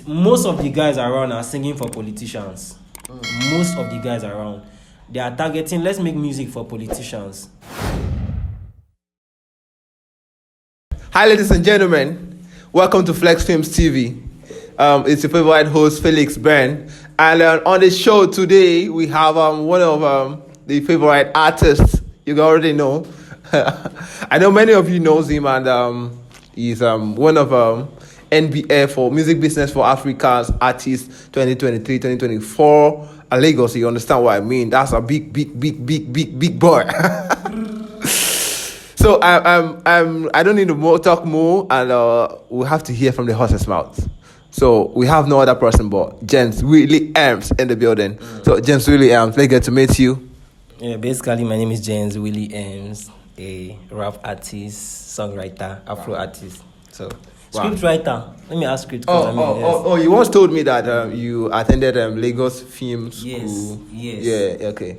most of the guys around are singing for politicians. Most of the guys around, they are targeting, let's make music for politicians. Hi, ladies and gentlemen. Welcome to Flex Films TV. It's your favorite host, Felix Ben. And on the show today, we have one of the favorite artists you already know. I know many of you knows him, and he's one of NBA for Music Business for Africa's Artists 2023-2024 at Lagos. You understand what I mean? That's a big boy. So I don't need to talk more, and we'll have to hear from the horse's mouth. So we have no other person but James Willie Ames in the building. So James Willie Ames, let's get to meet you. Yeah, basically my name is James Willie Ames, a rap artist, songwriter, Afro artist. So script writer. Let me ask script. You once told me that you attended Lagos Film School. Yes. Yeah, okay.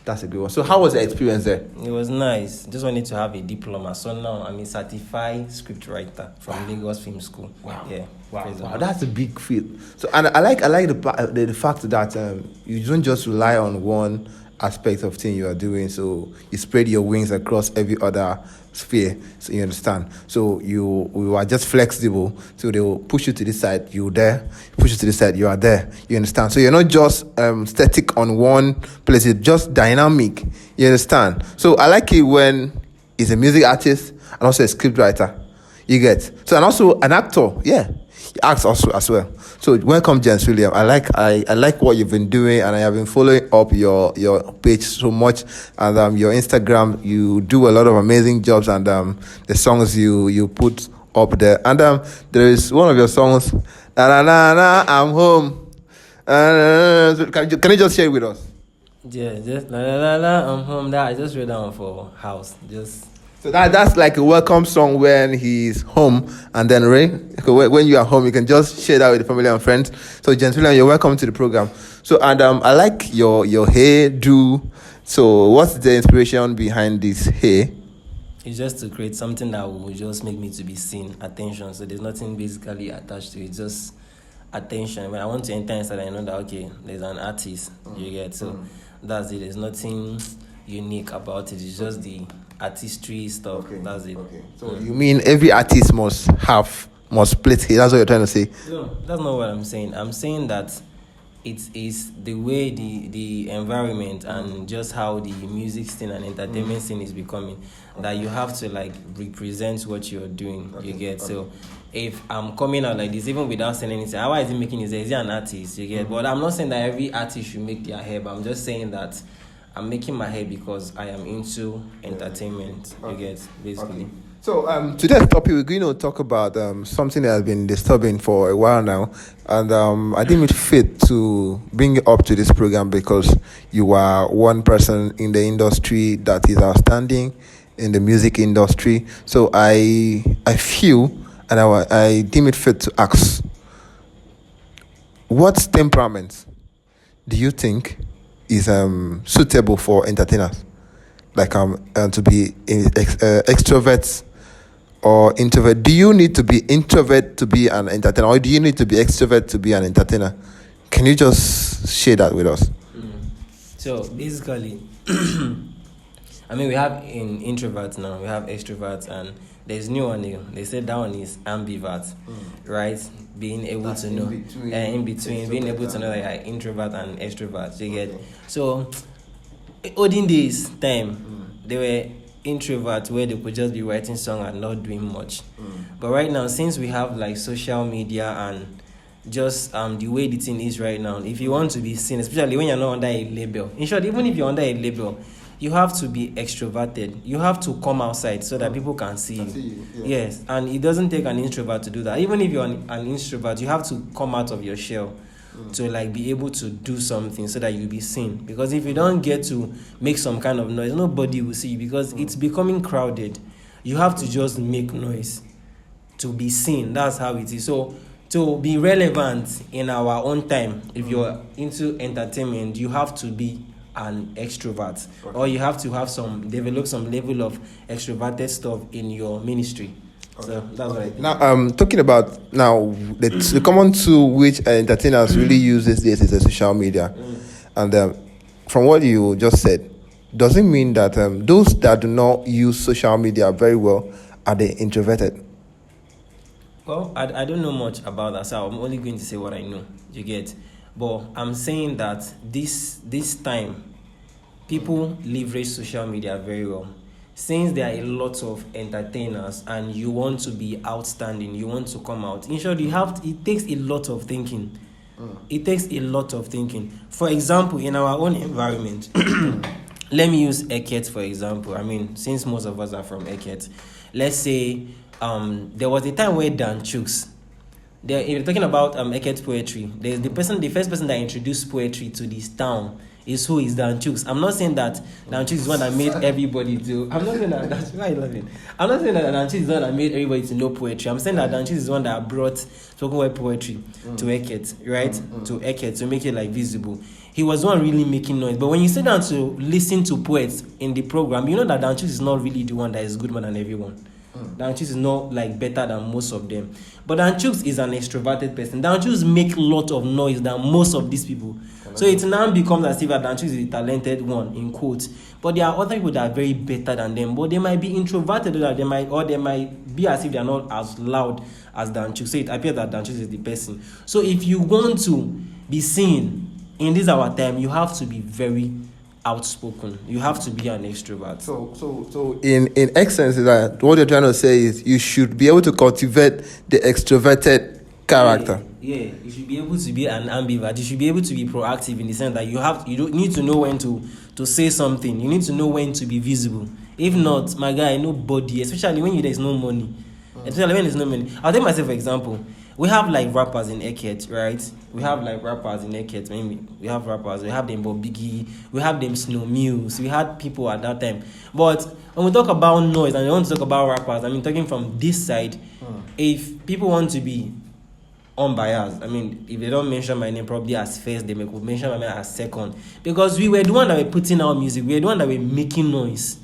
That's a good one. So how was the experience there? It was nice. Just wanted to have a diploma. So now I'm a certified script writer from Lagos Film School. Wow. Yeah. Wow, that's a big feat. So, and I like the fact that you don't just rely on one aspect of thing you are doing. So you spread your wings across every other sphere. So you understand. So you are just flexible. So they will push you to this side, you're there. Push you to this side, you are there. You understand. So you're not just static on one place. It's just dynamic. You understand. So I like it when he's a music artist and also a script writer. You get. So and also an actor. Yeah. He acts also as well. So welcome, James William. I like what you've been doing, and I have been following up your page so much, and your Instagram. You do a lot of amazing jobs, and the songs you put up there. And there is one of your songs, na na na na, I'm home. Can you just share it with us? Yeah, just la la la la, I'm home. That I just wrote down for house. So that's like a welcome song when he's home, and then when you are home, you can just share that with the family and friends. So, gentlemen, you're welcome to the program. So, and I like your hair do. So, what's the inspiration behind this hair? It's just to create something that will just make me to be seen, attention. So there's nothing basically attached to it, just attention. When I want to enter inside, I know that okay, there's an artist. You get that's it. There's nothing unique about it. It's just the artistry stuff. Okay. That's it. Okay. So you mean every artist must split it? That's what you're trying to say? No, that's not what I'm saying. I'm saying that it is the way the environment and just how the music scene and entertainment scene is becoming that you have to like represent what you're doing. Okay. You get so if I'm coming out like this, even without saying anything, how is he making his hair? Is he an artist? You get, but I'm not saying that every artist should make their hair, but I'm just saying that I'm making my hair because I am into entertainment. You get, basically. Okay. So today's topic, we're going to talk about something that has been disturbing for a while now, and I deem it fit to bring you up to this program because you are one person in the industry that is outstanding in the music industry. So I feel and I deem it fit to ask, what temperament do you think is suitable for entertainers, like to be extroverts or introvert? Do you need to be introvert to be an entertainer, or do you need to be extrovert to be an entertainer? Can you just share that with us? So basically, I mean, we have introverts now, we have extroverts, and there's new one here. They said that one is ambivert, right? Being able That's to know in between being able to know that you're introvert and extrovert. You get so olden days time they were introverts where they could just be writing songs and not doing much. But right now, since we have like social media and just the way the thing is right now, if you want to be seen, especially when you're not under a label, in short, even if you're under a label, you have to be extroverted. You have to come outside so that people can see you. Yeah. Yes, and it doesn't take an introvert to do that. Even if you're an introvert, you have to come out of your shell to like be able to do something so that you'll be seen. Because if you don't get to make some kind of noise, nobody will see you because it's becoming crowded. You have to just make noise to be seen. That's how it is. So to be relevant in our own time, if you're into entertainment, you have to be an extrovert, or you have to have develop some level of extroverted stuff in your ministry. So that's what I think. Now, talking about now the common tool which entertainers really use these days is the social media, and from what you just said, does it mean that those that do not use social media very well are they introverted? Well, I don't know much about that, so I'm only going to say what I know. You get, but I'm saying that this time, people leverage social media very well. Since there are a lot of entertainers and you want to be outstanding, you want to come out. In short, it takes a lot of thinking. It takes a lot of thinking. For example, in our own environment, let me use Eket for example. I mean, since most of us are from Eket, let's say there was a time where Dan Chooks, if you're talking about Eket poetry, there's the first person that introduced poetry to this town is Dan Chooks. I'm not saying that Dan Chooks is one that made everybody to. I'm not saying that. That's why I love it. I'm not saying that Dan Chooks is one that made everybody to know poetry. I'm saying that Dan Chooks is one that brought spoken word poetry to Eket, right? To Eket to make it like visible. He was one really making noise. But when you sit down to listen to poets in the program, you know that Dan Chooks is not really the one that is good more than everyone. Dan Chooks is not like better than most of them. But Dan Chooks is an extroverted person. Dan Chooks make a lot of noise than most of these people. So it now becomes as if Dan Chooks is the talented one, in quotes. But there are other people that are very better than them. But they might be introverted, or they might be as if they are not as loud as Dan Chooks. So it appears that Dan Chooks is the person. So if you want to be seen in this our time, you have to be very outspoken. You have to be an extrovert. So in essence, that what you're trying to say is you should be able to cultivate the extroverted character. Yeah, you should be able to be an ambivert. You should be able to be proactive in the sense that you don't need to know when to say something. You need to know when to be visible. If not, my guy, nobody, especially when there's no money. Especially when there's no money. I'll take myself for example. We have like rappers in Eket, right? We have like rappers in Eket. Maybe we have rappers. We have them Bob Biggie. We have them Snow Muse. We had people at that time. But when we talk about noise and we want to talk about rappers, I mean, talking from this side, if people want to be unbiased, I mean, if they don't mention my name probably as first, they may mention my name as second. Because we were the one that were putting out music. We were the one that were making noise.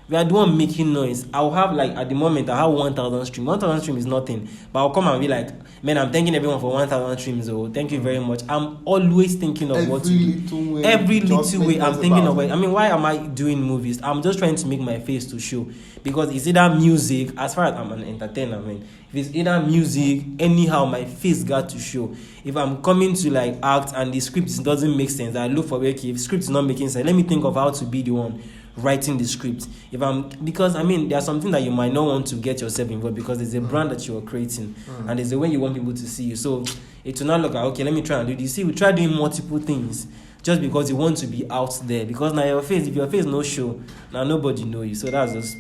We are the one making noise. I'll have like at the moment I have 1,000 streams. 1,000 streams is nothing, but I'll come and be like, man, I'm thanking everyone for 1,000 streams. Oh, thank you very much. I'm always thinking of what to do. Every little way I'm thinking of it. I mean, why am I doing movies? I'm just trying to make my face to show, because it's either music. As far as I'm an entertainer, I mean, if it's either music, anyhow, my face got to show. If I'm coming to like act and the script doesn't make sense, I look for okay, if script is not making sense, let me think of how to be the one writing the script. Because I mean, there's something that you might not want to get yourself involved, because there's a brand that you are creating and there's a way you want people to see you. So it will not look like, okay, let me try and do this. See, we try doing multiple things just because you want to be out there. Because now if your face no show, now nobody know you. So that's just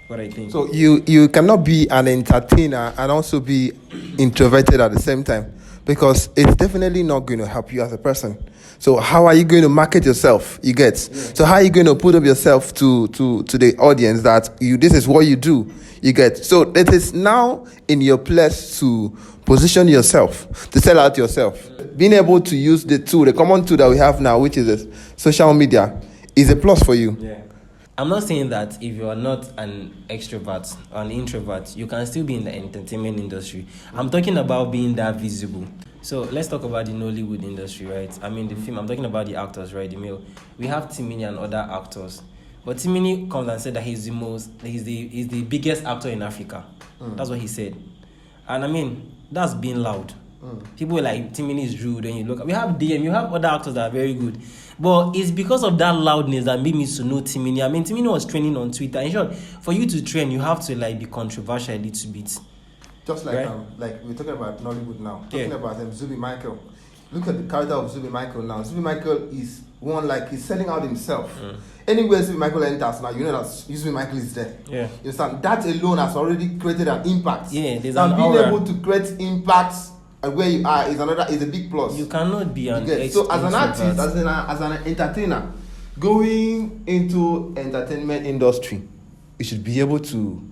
what I think. So you cannot be an entertainer and also be introverted at the same time, because it's definitely not going to help you as a person. So how are you going to market yourself? You get? Yeah. So how are you going to put up yourself to the audience that this is what you do? You get? So it is now in your place to position yourself, to sell out yourself. Being able to use the common tool that we have now, which is social media, is a plus for you. Yeah. I'm not saying that if you are not an extrovert or an introvert, you can still be in the entertainment industry. I'm talking about being that visible. So let's talk about the Nollywood industry, right? I mean, the film, I'm talking about the actors, right? The male. We have Timini and other actors. But Timini comes and said that he's the biggest actor in Africa. That's what he said. And I mean, that's being loud. People were like, Timini is rude. When you look, we have DM, you have other actors that are very good. But it's because of that loudness that made me to know Timini. I mean, Timini was training on Twitter. In short, for you to train, you have to like be controversial a little bit. Just like right? Like we're talking about Nollywood now, talking about Zubi Michael. Look at the character of Zubi Michael now. Zubi Michael is one like he's selling out himself. Anywhere Zubi Michael enters now, you know that Zubi Michael is there. Yeah. You understand? That alone has already created an impact. Yeah, there's and being able to create impact where you are is a big plus. You cannot be an so as an artist, as an entertainer, going into entertainment industry, you should be able to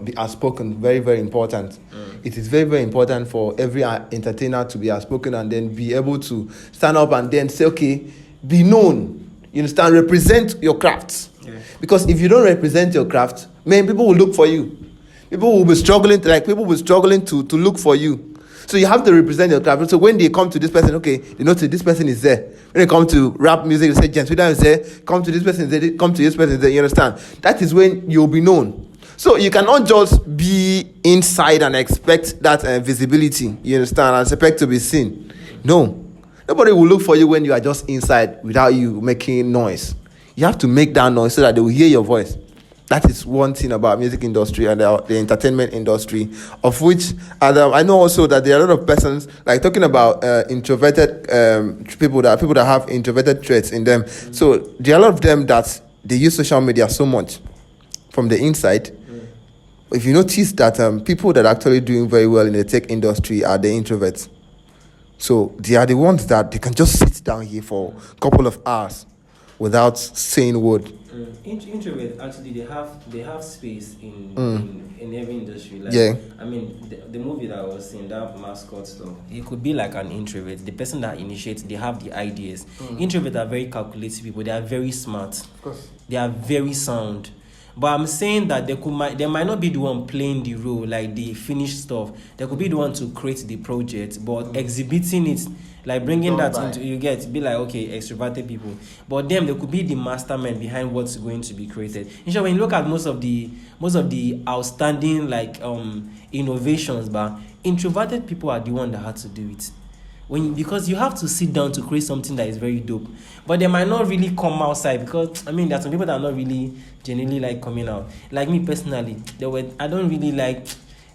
be outspoken. Very, very important. It is very, very important for every entertainer to be outspoken and then be able to stand up and then say, okay, be known. You understand? Represent your craft. Yeah. Because if you don't represent your craft, people will look for you. People will be struggling, to look for you. So you have to represent your craft. So when they come to this person, okay, they know this person is there. When they come to rap music, they say James Williams is there. Come to this person, come to this person, there. You understand? That is when you'll be known. So you cannot just be inside and expect that visibility. You understand? And expect to be seen. No, nobody will look for you when you are just inside without you making noise. You have to make that noise so that they will hear your voice. That is one thing about music industry and the entertainment industry, of which, and I know also that there are a lot of persons, like talking about introverted people that have introverted traits in them. So there are a lot of them that they use social media so much from the inside. If you notice that people that are actually doing very well in the tech industry are the introverts. So they are the ones that they can just sit down here for a couple of hours without saying a word. Introverts actually they have space in every industry. Like, yeah. I mean, the movie that I was seeing, that mascot stuff, it could be like an introvert. The person that initiates, they have the ideas. Introverts are very calculative people. They are very smart. Of course. They are very sound. But I'm saying that they might not be the one playing the role, like the finished stuff. They could be the one to create the project, but exhibiting it, like bringing that into, you get, be like, okay, extroverted people. But them, they could be the mastermind behind what's going to be created. In short, when you look at most of the outstanding like innovations, but introverted people are the one that had to do it. Because you have to sit down to create something that is very dope, but they might not really come outside, because I mean there are some people that are not really genuinely like coming out. Like me personally, I don't really like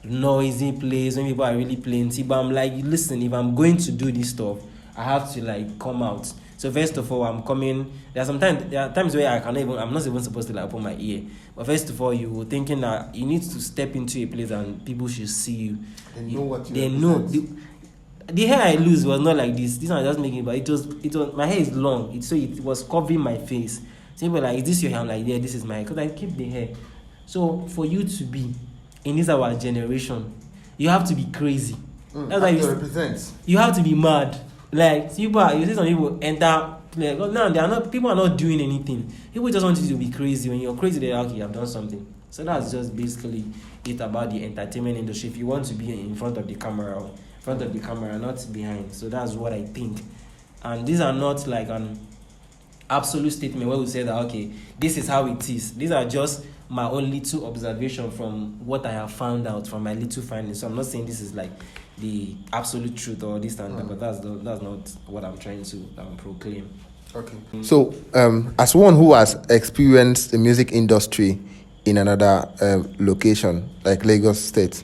noisy plays when people are really plenty, but I'm like, listen, if I'm going to do this stuff, I have to like come out. So first of all, I'm coming. There are times where I'm not even supposed to like open my ear. But first of all, you thinking that you need to step into a place and people should see you. They know what you They know. The hair I lose was not like this. This one I just making, but it was my hair is long. It was covering my face. So people were like, is this your hair? I'm like, yeah, this is my hair. Because I keep the hair. So for you to be in this our generation, you have to be crazy. That's what you represent. You have to be mad. Like you see some people enter. Like, no, people are not doing anything. People just want you to be crazy. When you're crazy, they're like, okay, I've done something. So that's just basically it about the entertainment industry. If you want to be in front of the camera, not behind. So that's what I think. And these are not like an absolute statement where we say that, okay, this is how it is. These are just my own little observation from what I have found out from my little findings. So I'm not saying this is like the absolute truth or this and that, but that's not what I'm trying to proclaim. Okay. So as one who has experienced the music industry in another location like Lagos State,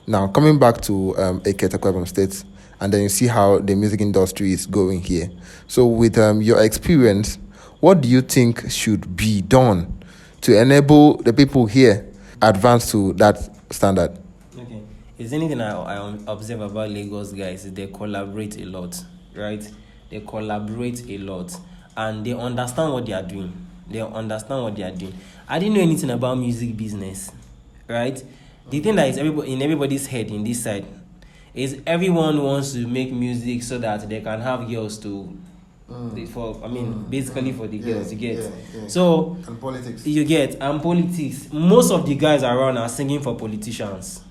now coming back to Ekete State, and then you see how the music industry is going here. So with your experience, what do you think should be done to enable the people here advance to that standard? Okay. Is anything I observe about Lagos guys is they collaborate a lot, right? They collaborate a lot and they understand what they are doing. I didn't know anything about music business, right? The thing that is in everybody's head in this side is everyone wants to make music so that they can have girls to basically for the girls you get. So and politics. You get and politics. Most of the guys around are singing for politicians.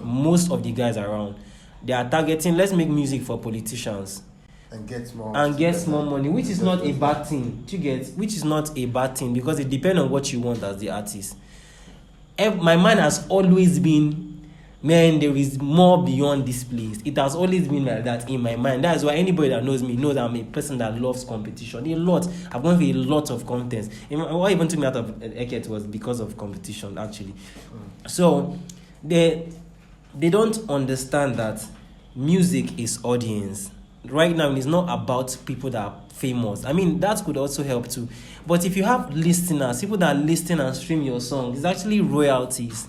Most of the guys around, they are targeting, let's make music for politicians and get more money, which is not a bad thing. Which is not a bad thing, because it depends on what you want as the artist. My mind has always been, man, there is more beyond this place. It has always been like that in my mind. That's why anybody that knows me knows I'm a person that loves competition. A lot. I've gone through a lot of contests. What even took me out of Eket was because of competition, actually. So they don't understand that music is audience. Right now, it's not about people that are famous. I mean, that could also help too. But if you have listeners, people that listen and stream your song, it's actually royalties.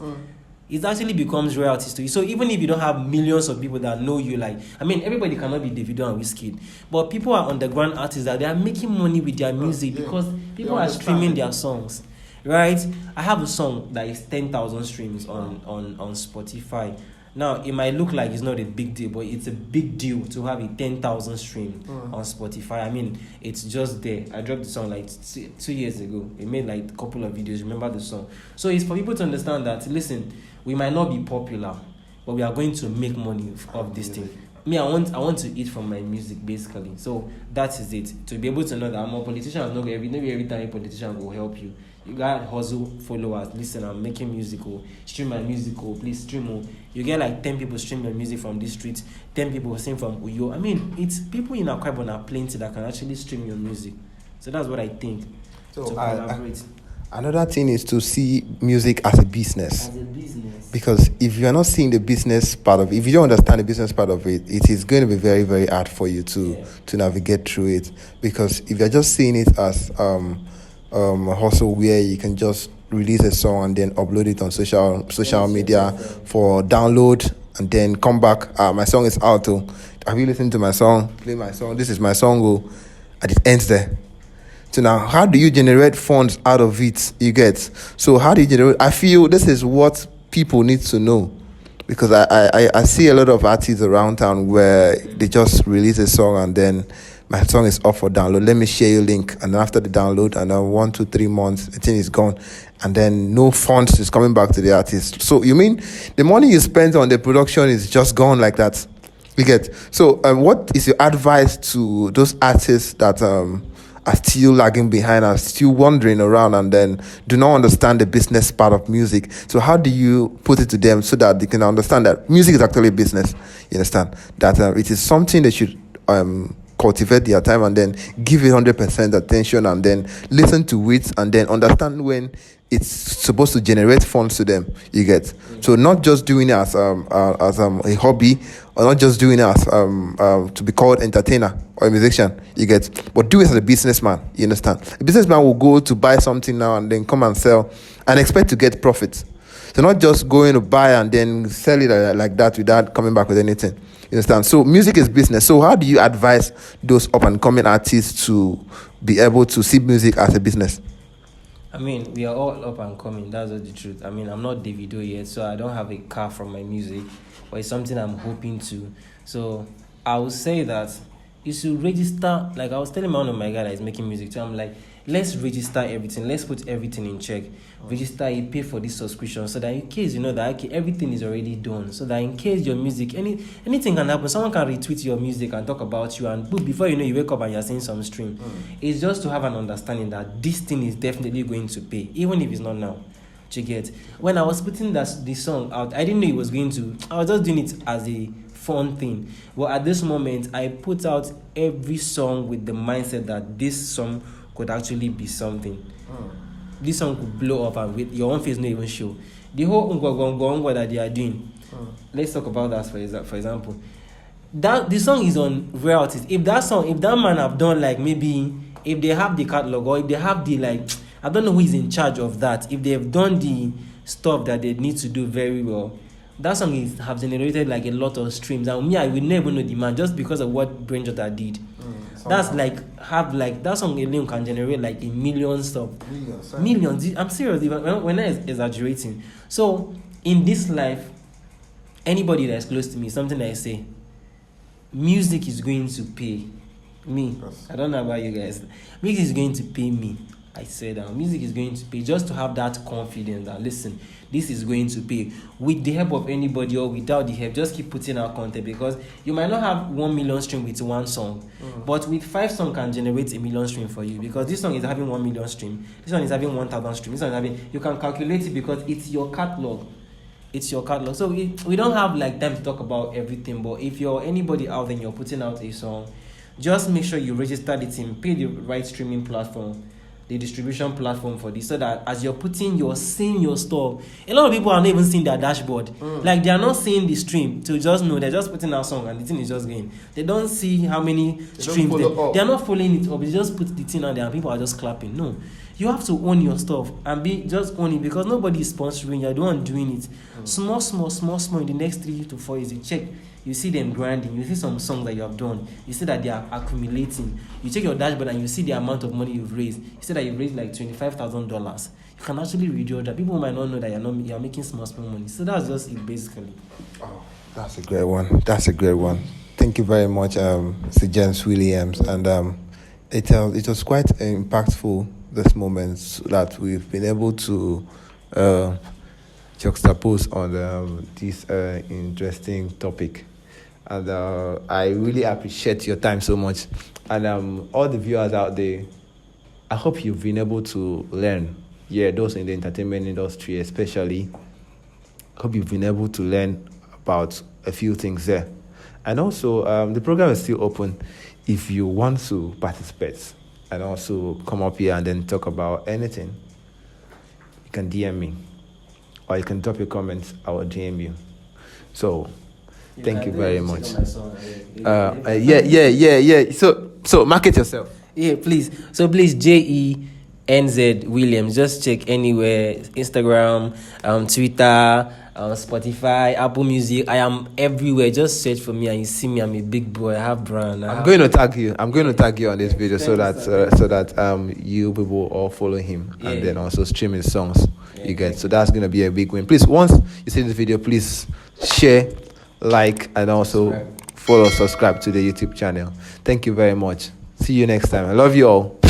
It actually becomes royalties to you. So even if you don't have millions of people that know you, like, I mean, everybody cannot be Davido and Wizkid, but people are underground artists that they are making money with their music because people are streaming their songs, right? I have a song that is 10,000 streams on Spotify. Now, it might look like it's not a big deal, but it's a big deal to have a 10,000 stream on Spotify. I mean, it's just there. I dropped the song like 2 years ago. It made like a couple of videos. Remember the song? So it's for people to understand that, listen, We might not be popular, but we are going to make money of this thing. Me, I want to eat from my music, basically. So that is it. To be able to know that I'm a politician, not every time a politician will help you. You got hustle followers. Listen, I'm making musical. Stream my musical. Please stream. You get like 10 people stream your music from this street. 10 people sing from Uyo. I mean, it's people in Akwa Ibom are plenty that can actually stream your music. So that's what I think. So to collaborate. Another thing is to see music as a business. As a business. Because if you are not seeing the business part of it, if you don't understand the business part of it, it is going to be very, very hard for you to navigate through it. Because if you're just seeing it as a hustle where you can just release a song and then upload it on social media for download and then come back, my song is out. Have you listened to my song? Play my song. This is my song. And it ends there. So now, how do you generate funds out of it? You get. So how do you generate? I feel this is what people need to know, because I see a lot of artists around town where they just release a song and then my song is up for download. Let me share your link, and after the download, and then 1, 2, 3 months, the thing is gone, and then no funds is coming back to the artist. So you mean the money you spent on the production is just gone like that? You get. So what is your advice to those artists that are still lagging behind, are still wandering around, and then do not understand the business part of music? So how do you put it to them so that they can understand that music is actually a business? You understand that it is something they should cultivate their time and then give it 100% attention and then listen to it and then understand when it's supposed to generate funds to them. You get. So not just doing it as a hobby, or not just doing it as to be called entertainer or a musician. You get. But do it as a businessman. You understand? A businessman will go to buy something now and then come and sell and expect to get profits. So not just going to buy and then sell it like that without coming back with anything. You understand? So music is business. So how do you advise those up and coming artists to be able to see music as a business? I mean, we are all up and coming. That's the truth. I mean, I'm not Davido yet, so I don't have a car from my music, but it's something I'm hoping to. So I would say that you should register. Like I was telling one of my guys that is making music too, I'm like, let's register everything. Let's put everything in check. Register, you pay for this subscription, so that in case you know that okay, everything is already done. So that in case your music, anything can happen. Someone can retweet your music and talk about you, and boom, before you know, you wake up and you're seeing some stream. It's just to have an understanding that this thing is definitely going to pay, even if it's not now. You get. When I was putting the song out, I didn't know it was going to. I was just doing it as a fun thing. But at this moment, I put out every song with the mindset that this song could actually be something. This song could blow up and with your own face not even show. The whole ngwa that they are doing. Let's talk about that for example. That the song is on royalties. If that man have done like maybe if they have the catalog or if they have the like, I don't know who is in charge of that. If they have done the stuff that they need to do very well, that song have generated like a lot of streams. And me, I will never know the man just because of what Brainjota did. That's like that song alone can generate like a million stuff. Millions. I'm serious. When I exaggerating. So in this life, anybody that's close to me, something I say, music is going to pay me. I don't know about you guys. Music is going to pay me. I said that music is going to pay, just to have that confidence that listen, this is going to pay with the help of anybody or without the help. Just keep putting out content, because you might not have 1 million stream with one song, but with 5 songs can generate 1 million stream for you, because this song is having 1 million stream, this one is having 1,000 stream, this one is having, you can calculate it because it's your catalog. It's your catalog. So we don't have like time to talk about everything, but if you're anybody out there and you're putting out a song, just make sure you register the team, pay the right streaming platform, the distribution platform for this, so that as you're seeing your stuff, a lot of people are not even seeing their dashboard. Like they are not seeing the stream to just know, they're just putting out song and the thing is just going. They don't see how many streams they are not following it up. They just put the thing out there and people are just clapping. No, you have to own your stuff and just own it, because nobody is sponsoring. You're the one doing it. Small in the next 3 to 4 years, you check. You see them grinding. You see some songs that you have done. You see that they are accumulating. You check your dashboard and you see the amount of money you've raised. You see that you've raised like $25,000. You can actually withdraw that. People might not know that you're making small money. So that's just it, basically. Oh, that's a great one. Thank you very much, Sir James Williams. And it was quite impactful this moment that we've been able to juxtapose on this interesting topic. And I really appreciate your time so much. And all the viewers out there, I hope you've been able to learn. Yeah, those in the entertainment industry especially. Hope you've been able to learn about a few things there. And also, the program is still open if you want to participate and also come up here and then talk about anything. You can DM me or you can drop your comments. I will DM you. So, thank you very much. Yeah. So market yourself. Yeah, please. So please, JENZ Williams. Just check anywhere: Instagram, Twitter, Spotify, Apple Music. I am everywhere. Just search for me, and you see me. I'm a big boy. I have brand. I'm going to tag you on this video so that you people all follow him and then also stream his songs. You get. So that's gonna be a big win. Please, once you see this video, please share, like, and also follow, subscribe to the YouTube channel. Thank you very much. See you next time. I love you all.